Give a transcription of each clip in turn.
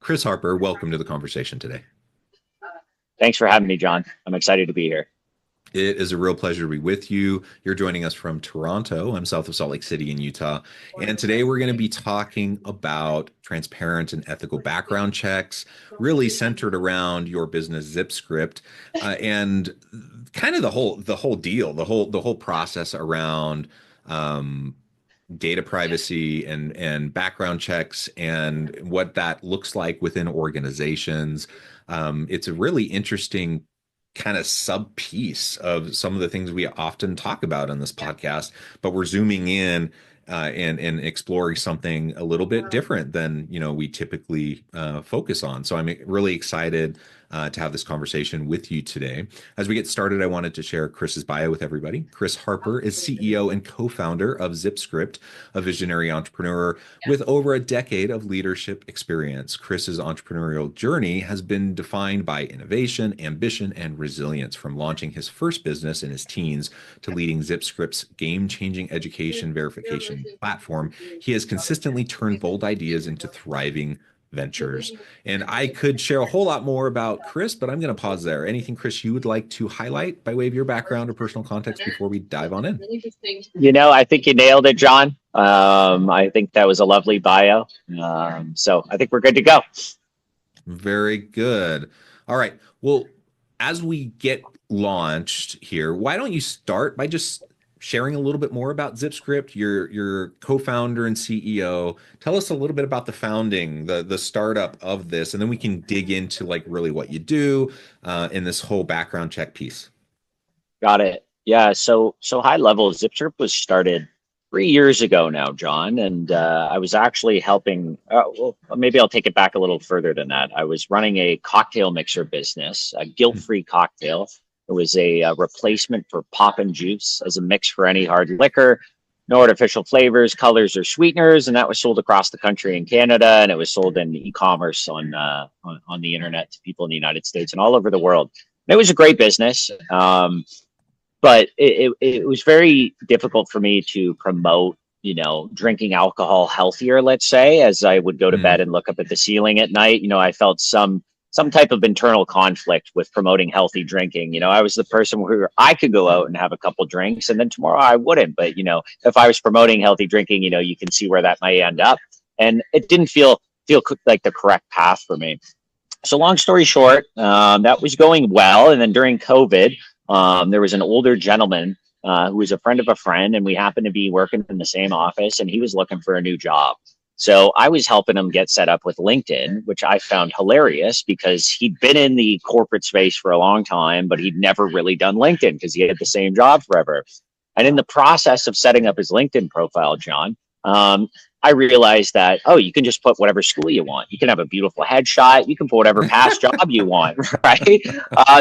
Chris Harper, welcome to the conversation today. Thanks for having me, John. I'm excited to be here. It is a real pleasure to be with you. You're joining us from Toronto. I'm south of Salt Lake City in Utah. And today we're going to be talking about transparent and ethical background checks, really centered around your business ZippedScript, and kind of the whole deal, the whole process around data privacy and background checks and what that looks like within organizations. It's a really interesting kind of sub piece of some of the things we often talk about on this podcast, but we're zooming in and exploring something a little bit different than we typically focus on. So I'm really excited to have this conversation with you today. As we get started, I wanted to share Chris's bio with everybody. Chris Harper is CEO and co-founder of ZippedScript, a visionary entrepreneur with over a decade of leadership experience. Chris's entrepreneurial journey has been defined by innovation, ambition, and resilience, from launching his first business in his teens to leading ZippedScript's game-changing education verification platform. He has consistently turned bold ideas into thriving ventures. And I could share a whole lot more about Chris, but I'm going to pause there. Anything, Chris, you would like to highlight by way of your background or personal context before we dive on in? I think you nailed it, John. I think that was a lovely bio. So I think we're good to go. Very good. All right. Well, as we get launched here, why don't you start by just sharing a little bit more about ZippedScript, your co-founder and CEO. Tell us a little bit about the founding, the startup of this, and then we can dig into like really what you do in this whole background check piece. Got it. Yeah. So high level, ZippedScript was started 3 years ago now, John, and I was actually helping. Well, maybe I'll take it back a little further than that. I was running a cocktail mixer business, a guilt-free cocktail. It was a replacement for pop and juice as a mix for any hard liquor, no artificial flavors, colors, or sweeteners, and that was sold across the country in Canada, and it was sold in e-commerce on the internet to people in the United States and all over the world. And it was a great business, but it was very difficult for me to promote, drinking alcohol healthier, let's say, as I would go to bed and look up at the ceiling at night. I felt some type of internal conflict with promoting healthy drinking. I was the person where I could go out and have a couple drinks and then tomorrow I wouldn't. But, if I was promoting healthy drinking, you can see where that might end up. And it didn't feel like the correct path for me. So long story short, that was going well. And then during COVID, there was an older gentleman who was a friend of a friend, and we happened to be working in the same office, and he was looking for a new job. So I was helping him get set up with LinkedIn, which I found hilarious because he'd been in the corporate space for a long time, but he'd never really done LinkedIn because he had the same job forever. And in the process of setting up his LinkedIn profile, John, I realized that, you can just put whatever school you want. You can have a beautiful headshot. You can put whatever past job you want, right?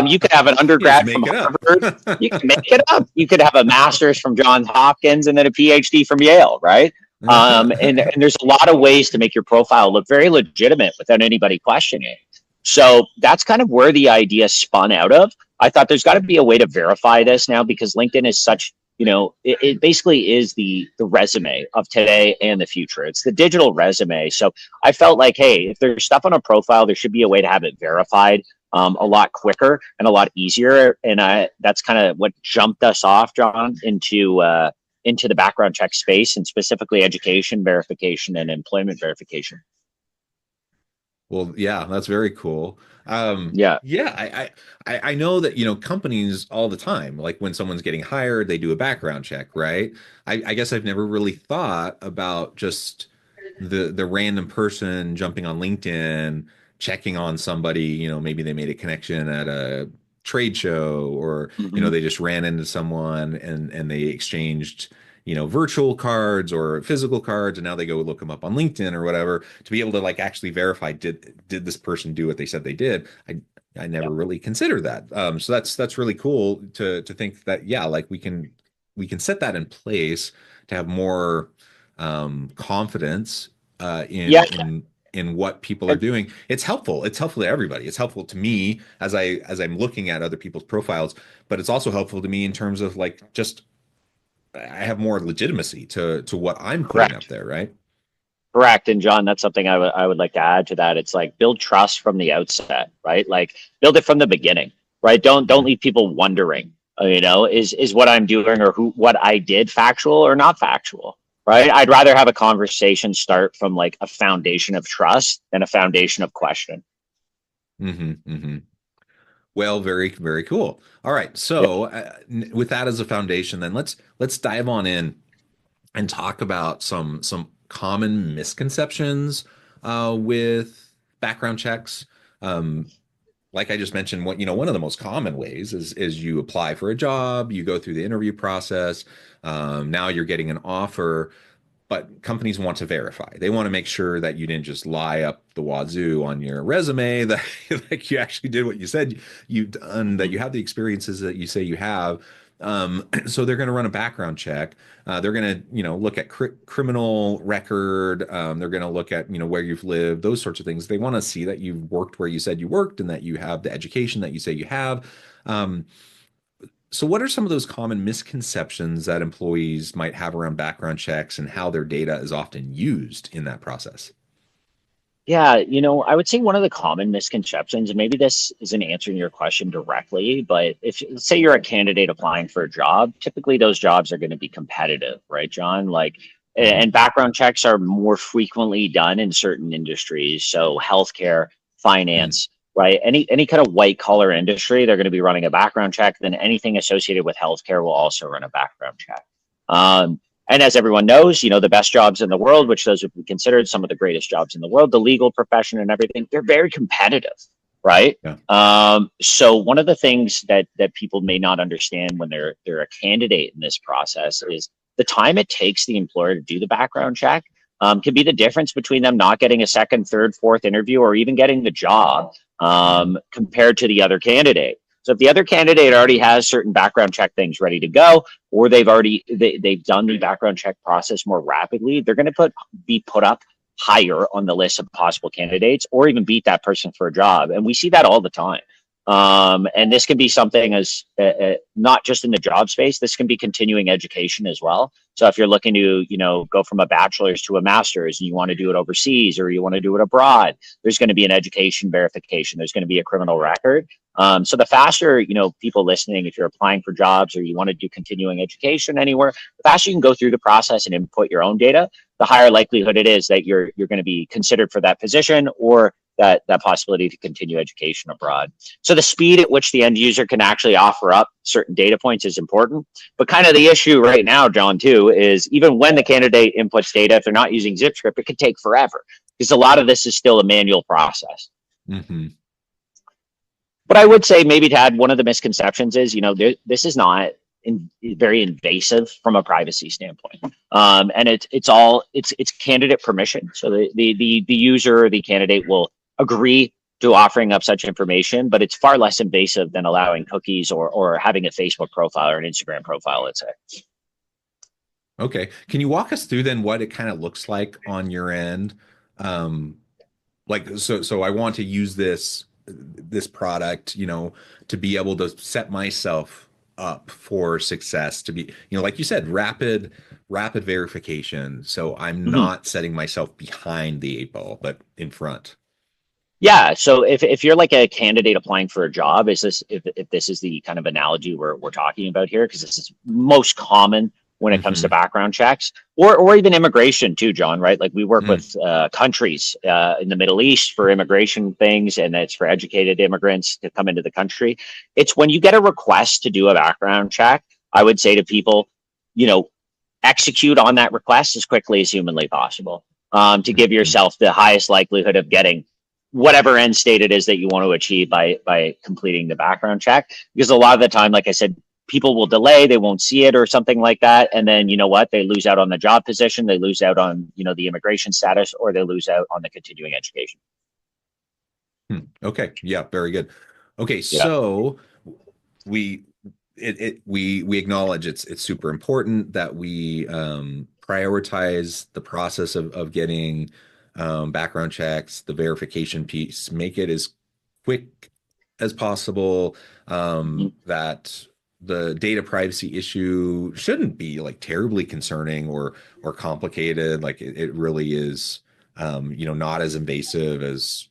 You could have an undergrad from Harvard. You can make it up. You could have a master's from Johns Hopkins and then a PhD from Yale, right? And there's a lot of ways to make your profile look very legitimate without anybody questioning it. So that's kind of where the idea spun out of. I thought there's got to be a way to verify this now because LinkedIn is such, it basically is the resume of today and the future. It's the digital resume. So I felt like, hey, if there's stuff on a profile, there should be a way to have it verified a lot quicker and a lot easier. And that's kind of what jumped us off, John, into the background check space, and specifically education verification and employment verification. Well, yeah, that's very cool. I know that, companies all the time, like when someone's getting hired, they do a background check, right? I guess I've never really thought about just the random person jumping on LinkedIn, checking on somebody, maybe they made a connection at a trade show or, they just ran into someone and they exchanged, virtual cards or physical cards, and now they go look them up on LinkedIn or whatever to be able to like actually verify, did this person do what they said they did? I never really considered that. So that's really cool to think that, like we can set that in place to have more confidence in what people are doing. It's helpful. It's helpful to everybody. It's helpful to me as I'm looking at other people's profiles, but it's also helpful to me in terms of like just I have more legitimacy to what I'm putting up there, right? Correct. And John, that's something I would like to add to that. It's like build trust from the outset, right? Like build it from the beginning, right? Don't leave people wondering, is what I'm doing or what I did factual or not factual, right? I'd rather have a conversation start from like a foundation of trust than a foundation of question. Well, very, very cool. All right. Yep. So, with that as a foundation, then let's dive on in and talk about some common misconceptions with background checks. Um, like I just mentioned, one of the most common ways is you apply for a job, you go through the interview process, now you're getting an offer, but companies want to verify. They want to make sure that you didn't just lie up the wazoo on your resume, that like you actually did what you said you've done, that you have the experiences that you say you have. So they're going to run a background check. They're going to, look at criminal record. They're going to look at, where you've lived, those sorts of things. They want to see that you've worked where you said you worked and that you have the education that you say you have. Um, so what are some of those common misconceptions that employees might have around background checks and how their data is often used in that process? Yeah, I would say one of the common misconceptions, and maybe this isn't answering your question directly, but if let's say you're a candidate applying for a job, typically those jobs are going to be competitive, right, John? Like, Mhm. and background checks are more frequently done in certain industries. So healthcare, Mhm. finance, right? Any kind of white collar industry, they're going to be running a background check. Then anything associated with healthcare will also run a background check. Um, and as everyone knows, the best jobs in the world, which those would be considered some of the greatest jobs in the world, the legal profession and everything, they're very competitive, right? Yeah. So one of the things that people may not understand when they're a candidate in this process is the time it takes the employer to do the background check can be the difference between them not getting a second, third, fourth interview or even getting the job Mhm. compared to the other candidate. So if the other candidate already has certain background check things ready to go, or they've done the background check process more rapidly, they're going to be put up higher on the list of possible candidates, or even beat that person for a job. And we see that all the time. And this can be something as not just in the job space. This can be continuing education as well. So if you're looking to, go from a bachelor's to a master's, and you want to do it overseas or you want to do it abroad, there's going to be an education verification. There's going to be a criminal record. So the faster, people listening, if you're applying for jobs or you want to do continuing education anywhere, the faster you can go through the process and input your own data, the higher likelihood it is that you're going to be considered for that position or that possibility to continue education abroad. So the speed at which the end user can actually offer up certain data points is important. But kind of the issue right now, John, too, is even when the candidate inputs data, if they're not using ZippedScript, it could take forever because a lot of this is still a manual process. Mhm. But I would say maybe to add one of the misconceptions is, this is not very invasive from a privacy standpoint, and it's candidate permission. So the user or the candidate will agree to offering up such information, but it's far less invasive than allowing cookies or having a Facebook profile or an Instagram profile, let's say. Okay. Can you walk us through then what it kind of looks like on your end? Um, so I want to use this product, to be able to set myself up for success, to be, like you said, rapid verification. So I'm Mhm. not setting myself behind the eight ball, but in front. Yeah. So if you're like a candidate applying for a job, if this is the kind of analogy we're talking about here, because this is most common when it comes to Hmm. background checks or even immigration too, John, right? Like we work Mm. with countries in the Middle East for immigration things, and it's for educated immigrants to come into the country. It's when you get a request to do a background check, I would say to people, you know, execute on that request as quickly as humanly possible to give Mhm. yourself the highest likelihood of getting whatever end state it is that you want to achieve by completing the background check. Because a lot of the time, like I said, people will delay, they won't see it or something like that, and then you know what, they lose out on the job position, they lose out on the immigration status, or they lose out on the continuing education. Okay. Yeah, very good. Okay, Yeah. so we we acknowledge it's super important that we prioritize the process of getting background checks, the verification piece, make it as quick as possible. Mhm. That the data privacy issue shouldn't be like terribly concerning or complicated. Like it really is, not as invasive as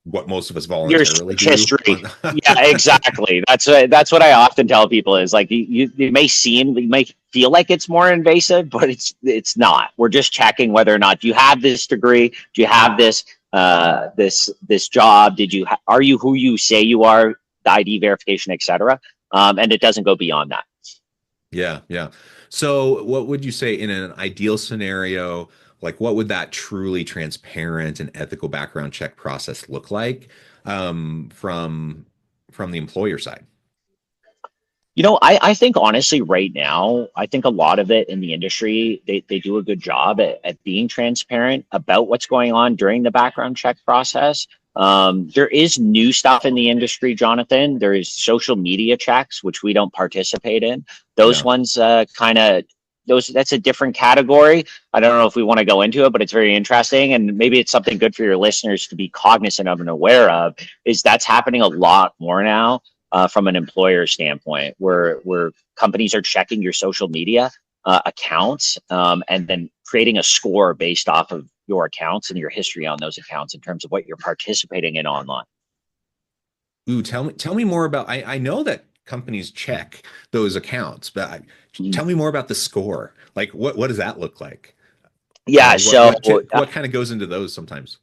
what most of us Your voluntarily search do. history. Yeah, exactly. That's what I often tell people is like you may feel like it's more invasive, but it's not. We're just checking whether or not do you have this degree, do you have this job, are you who you say you are, the ID verification, etc. And it doesn't go beyond that. Yeah, yeah. So what would you say in an ideal scenario, like what would that truly transparent and ethical background check process look like from the employer side? I think honestly right now, I think a lot of it in the industry, they do a good job at being transparent about what's going on during the background check process. There is new stuff in the industry, Jonathan. There is social media checks, which we don't participate in. Those Yeah. ones that's a different category. I don't know if we want to go into it, but it's very interesting. And maybe it's something good for your listeners to be cognizant of and aware of, is that's happening a lot more now. From an employer standpoint, where companies are checking your social media accounts and then creating a score based off of your accounts and your history on those accounts in terms of what you're participating in online. Ooh, tell me more about, I know that companies check those accounts, but tell me more about the score. Like what does that look like? Yeah, What kind of goes into those sometimes?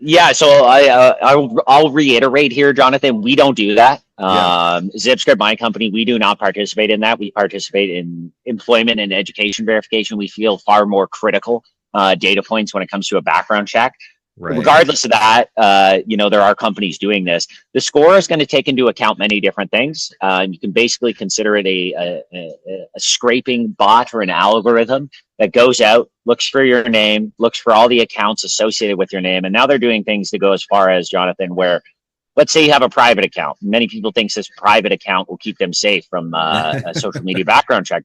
Yeah, so I'll reiterate here, Jonathan. We don't do that. Yeah. ZippedScript, my company, we do not participate in that. We participate in employment and education verification. We feel far more critical data points when it comes to a background check. Right. Regardless of that, there are companies doing this. The score is going to take into account many different things. You can basically consider it a scraping bot or an algorithm that goes out, looks for your name, looks for all the accounts associated with your name. And now they're doing things to go as far as, Jonathan, where let's say you have a private account. Many people think this private account will keep them safe from a social media background check.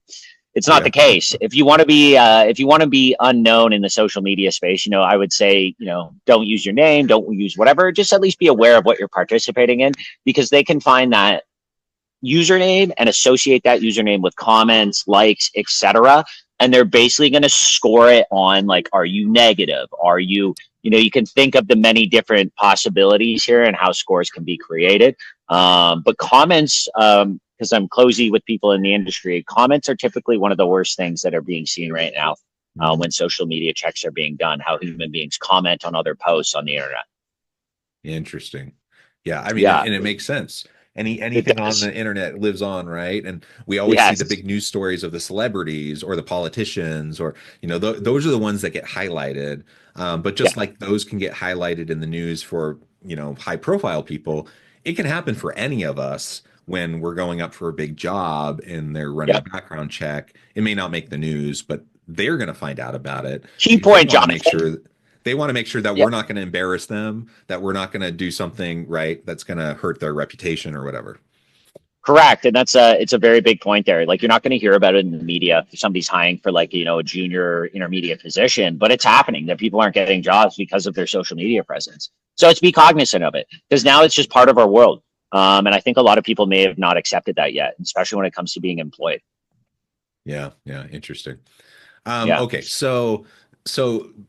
It's not the case. If you want to be unknown in the social media space, I would say, don't use your name, don't use whatever, just at least be aware of what you're participating in, because they can find that username and associate that username with comments, likes, etc. And they're basically going to score it on like, are you negative? Are you, you can think of the many different possibilities here and how scores can be created. But comments, because I'm closey with people in the industry, comments are typically one of the worst things that are being seen right now when social media checks are being done, how human beings comment on other posts on the internet. Interesting. Yeah. I mean, and it makes sense. Anything on the internet lives on, right? And we always see the big news stories of the celebrities or the politicians, or, those are the ones that get highlighted. But just like those can get highlighted in the news for, high profile people, it can happen for any of us when we're going up for a big job and they're running a background check. It may not make the news, but they're going to find out about it. Key point, Jonathan. They want to make sure that we're not going to embarrass them, that we're not going to do something that's going to hurt their reputation or whatever. Correct. And it's a very big point there. Like, you're not going to hear about it in the media if somebody's hiring for like, a junior intermediate position, but it's happening that people aren't getting jobs because of their social media presence. So it's be cognizant of it, because now it's just part of our world. And I think a lot of people may have not accepted that yet, especially when it comes to being employed. Yeah. Yeah. Interesting. Okay. So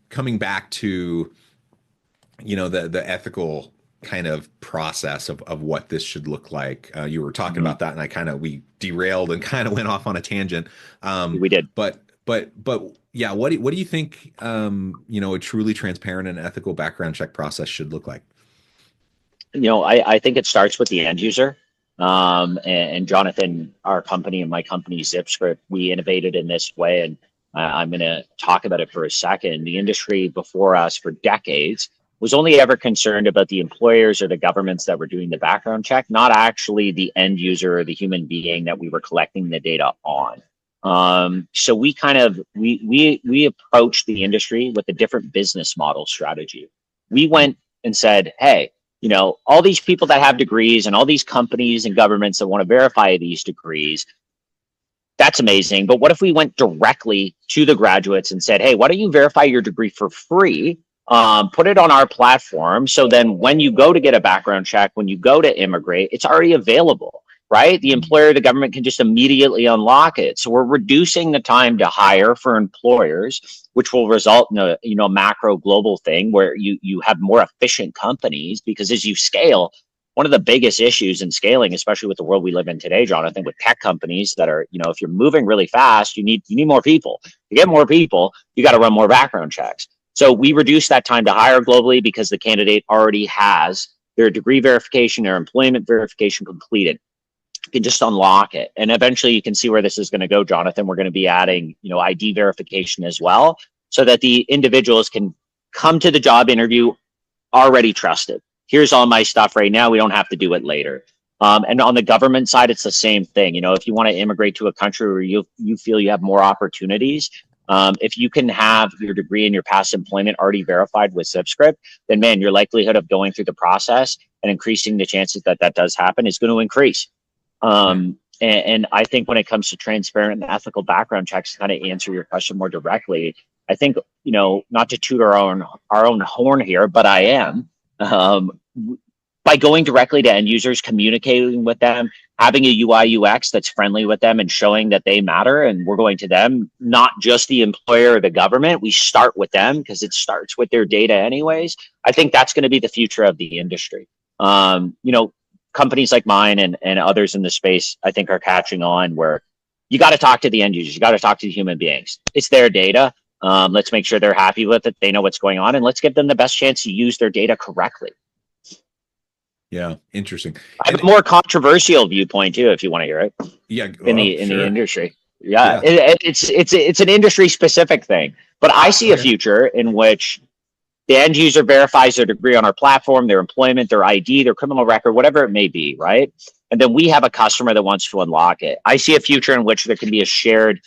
coming back to, the ethical kind of process of what this should look like, you were talking about that, and we derailed and kind of went off on a tangent. We did, but yeah, what do you think, a truly transparent and ethical background check process should look like? I think it starts with the end user. And Jonathan, our company and my company, ZippedScript, we innovated in this way. And I'm going to talk about it for a second. The industry before us for decades was only ever concerned about the employers or the governments that were doing the background check, not actually the end user or the human being that we were collecting the data on. So we we approached the industry with a different business model strategy. We went and said, hey, all these people that have degrees and all these companies and governments that want to verify these degrees, that's amazing. But what if we went directly to the graduates and said, hey, why don't you verify your degree for free? Put it on our platform. So then when you go to get a background check, when you go to immigrate, it's already available. right? The employer, the government can just immediately unlock it. So we're reducing the time to hire for employers, which will result in a, macro global thing where you have more efficient companies, because as you scale, one of the biggest issues in scaling, especially with the world we live in today, Jonathan, with tech companies that are, if you're moving really fast, you need more people. To get more people, you got to run more background checks. So we reduce that time to hire globally because the candidate already has their degree verification, their employment verification completed. You can just unlock it. And eventually you can see where this is going to go, Jonathan. We're going to be adding, ID verification as well, so that the individuals can come to the job interview already trusted. Here's all my stuff right now. We don't have to do it later. And on the government side, it's the same thing. If you want to immigrate to a country where you feel you have more opportunities, if you can have your degree and your past employment already verified with ZippedScript, then man, your likelihood of going through the process and increasing the chances that that does happen is going to increase. And I think when it comes to transparent and ethical background checks, to kind of answer your question more directly, I think, not to toot our own horn here, but I am, by going directly to end users, communicating with them, having a UI UX that's friendly with them and showing that they matter, and we're going to them, not just the employer or the government. We start with them because it starts with their data anyways. I think that's going to be the future of the industry. Companies like mine and others in the space, I think, are catching on, where you got to talk to the end users. You got to talk to the human beings. It's their data. Let's make sure they're happy with it. They know what's going on, and let's give them the best chance to use their data correctly. Yeah, interesting. I have a more controversial viewpoint too, if you want to hear it. Yeah, in the industry. Yeah. It's an industry specific thing, but I see a future in which the end user verifies their degree on our platform, their employment, their ID, their criminal record, whatever it may be, right? And then we have a customer that wants to unlock it. I see a future in which there can be a shared,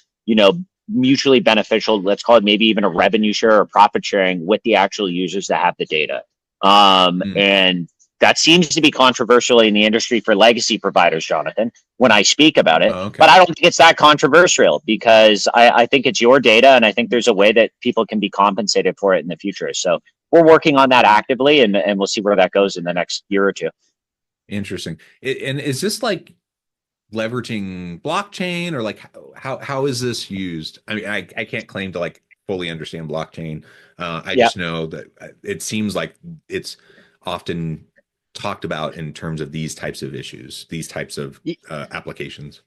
mutually beneficial, let's call it maybe even a revenue share or profit sharing with the actual users that have the data. And that seems to be controversial in the industry for legacy providers, Jonathan, when I speak about it. But I don't think it's that controversial, because I think it's your data, and I think there's a way that people can be compensated for it in the future. So we're working on that actively, and we'll see where that goes in the next year or two. Interesting. And is this like leveraging blockchain, or like how is this used? I mean, I can't claim to like fully understand blockchain. I just know that it seems like it's often talked about in terms of these types of issues, these types of applications.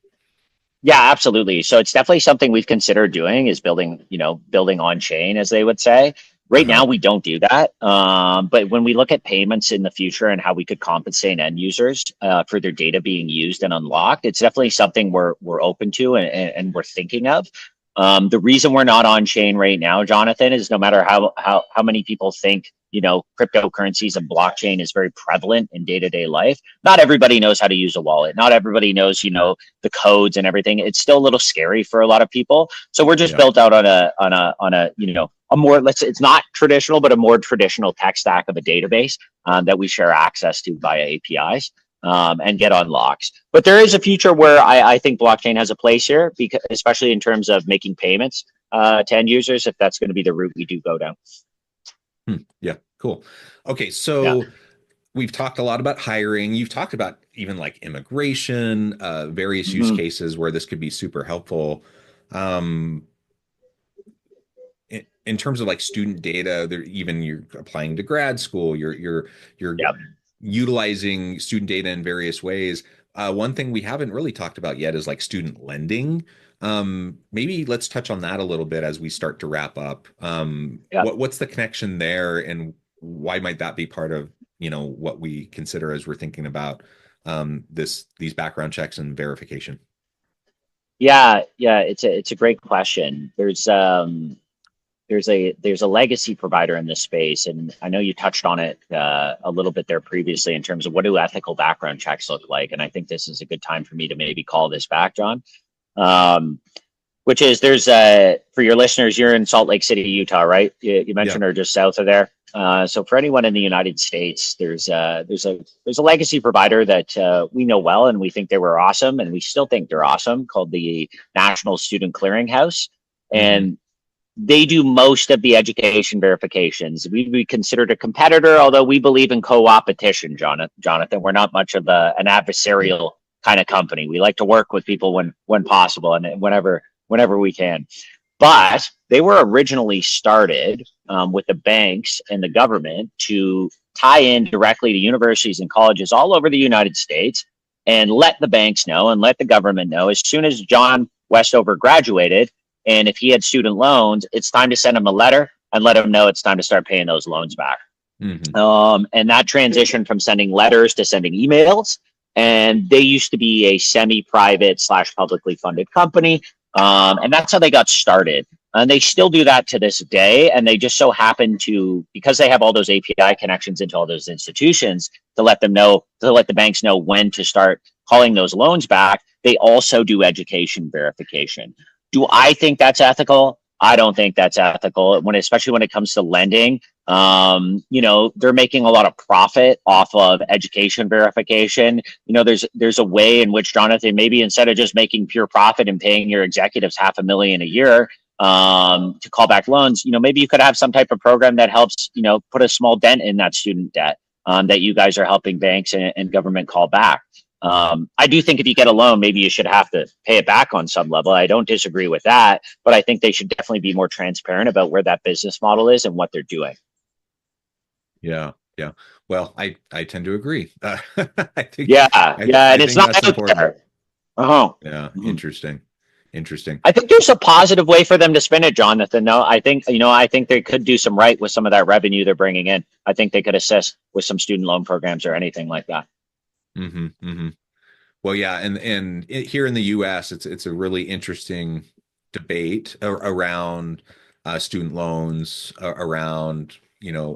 Yeah, absolutely. So it's definitely something we've considered doing, is building on chain, as they would say. Right now, we don't do that. But when we look at payments in the future and how we could compensate end users for their data being used and unlocked, it's definitely something we're open to and we're thinking of. The reason we're not on chain right now, Jonathan, is no matter how many people think, cryptocurrencies and blockchain is very prevalent in day-to-day life, not everybody knows how to use a wallet. Not everybody knows, the codes and everything. It's still a little scary for a lot of people. So we're just built out on a more, it's not traditional, but a more traditional tech stack of a database that we share access to via APIs. And get unlocks. But there is a future where I think blockchain has a place here, because especially in terms of making payments to end users, if that's going to be the route we do go down. Yeah, cool. Okay, so we've talked a lot about hiring. You've talked about even like immigration, various use cases where this could be super helpful. In terms of like student data, even you're applying to grad school, you're utilizing student data in various ways. One thing we haven't really talked about yet is like student lending. Maybe let's touch on that a little bit as we start to wrap up. What's the connection there, and why might that be part of what we consider as we're thinking about these background checks and verification? It's a great question. There's a legacy provider in this space, and I know you touched on it a little bit there previously in terms of what do ethical background checks look like, and I think this is a good time for me to maybe call this back, John. Which is, there's for your listeners, you're in Salt Lake City, Utah, right? You mentioned are just south of there. So for anyone in the United States, there's a legacy provider that we know well, and we think they were awesome, and we still think they're awesome, called the National Student Clearinghouse, and they do most of the education verifications. We'd be considered a competitor, although we believe in co-opetition, Jonathan. We're not much of an adversarial kind of company. We like to work with people when possible and whenever we can. But they were originally started with the banks and the government to tie in directly to universities and colleges all over the United States and let the banks know and let the government know as soon as John Westover graduated, and if he had student loans, it's time to send him a letter and let him know it's time to start paying those loans back. And that transition from sending letters to sending emails. And they used to be a semi-private / publicly funded company. And that's how they got started. And they still do that to this day. And they just so happen to, because they have all those API connections into all those institutions, to let them know, to let the banks know when to start calling those loans back. They also do education verification. Do I think that's ethical? I don't think that's ethical, especially when it comes to lending. They're making a lot of profit off of education verification. There's a way in which, Jonathan, maybe instead of just making pure profit and paying your executives $500,000 a year to call back loans, maybe you could have some type of program that helps, put a small dent in that student debt that you guys are helping banks and government call back. I do think if you get a loan, maybe you should have to pay it back on some level. I don't disagree with that, but I think they should definitely be more transparent about where that business model is and what they're doing. Yeah. Well, I tend to agree. I think. And it's not out there. Yeah. Interesting. I think there's a positive way for them to spin it, Jonathan. No, I think they could do some right with some of that revenue they're bringing in. I think they could assist with some student loan programs or anything like that. Well, yeah, and here in the U.S., it's a really interesting debate around student loans, around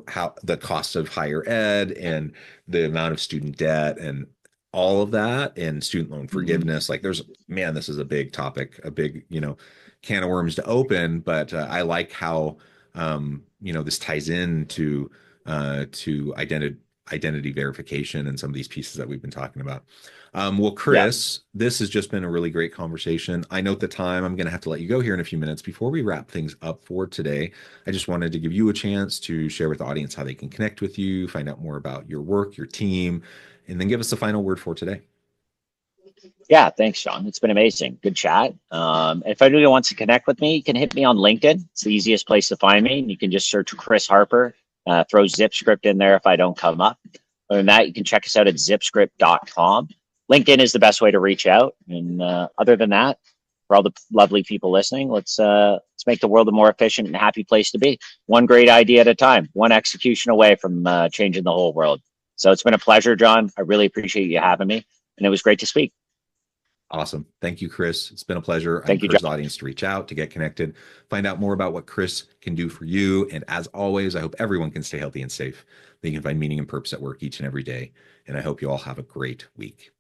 how the cost of higher ed and the amount of student debt and all of that, and student loan forgiveness. Like, this is a big topic, a big can of worms to open. But I like how this ties into identity verification and some of these pieces that we've been talking about. Well, Chris, This has just been a really great conversation. I note the time. I'm going to have to let you go here in a few minutes. Before we wrap things up for today, I just wanted to give you a chance to share with the audience how they can connect with you, find out more about your work, your team, and then give us the final word for today. Yeah, thanks, John. It's been amazing. Good chat. If anybody wants to connect with me, you can hit me on LinkedIn. It's the easiest place to find me. You can just search Chris Harper, throw ZippedScript in there if I don't come up. Other than that, you can check us out at zippedScript.com. LinkedIn is the best way to reach out. And other than that, for all the lovely people listening, let's make the world a more efficient and happy place to be. One great idea at a time, one execution away from changing the whole world. So it's been a pleasure, John. I really appreciate you having me, and it was great to speak. Awesome. Thank you, Chris. It's been a pleasure. Thank you, encourage John. the audience to reach out, to get connected, find out more about what Chris can do for you. And as always, I hope everyone can stay healthy and safe. They can find meaning and purpose at work each and every day. And I hope you all have a great week.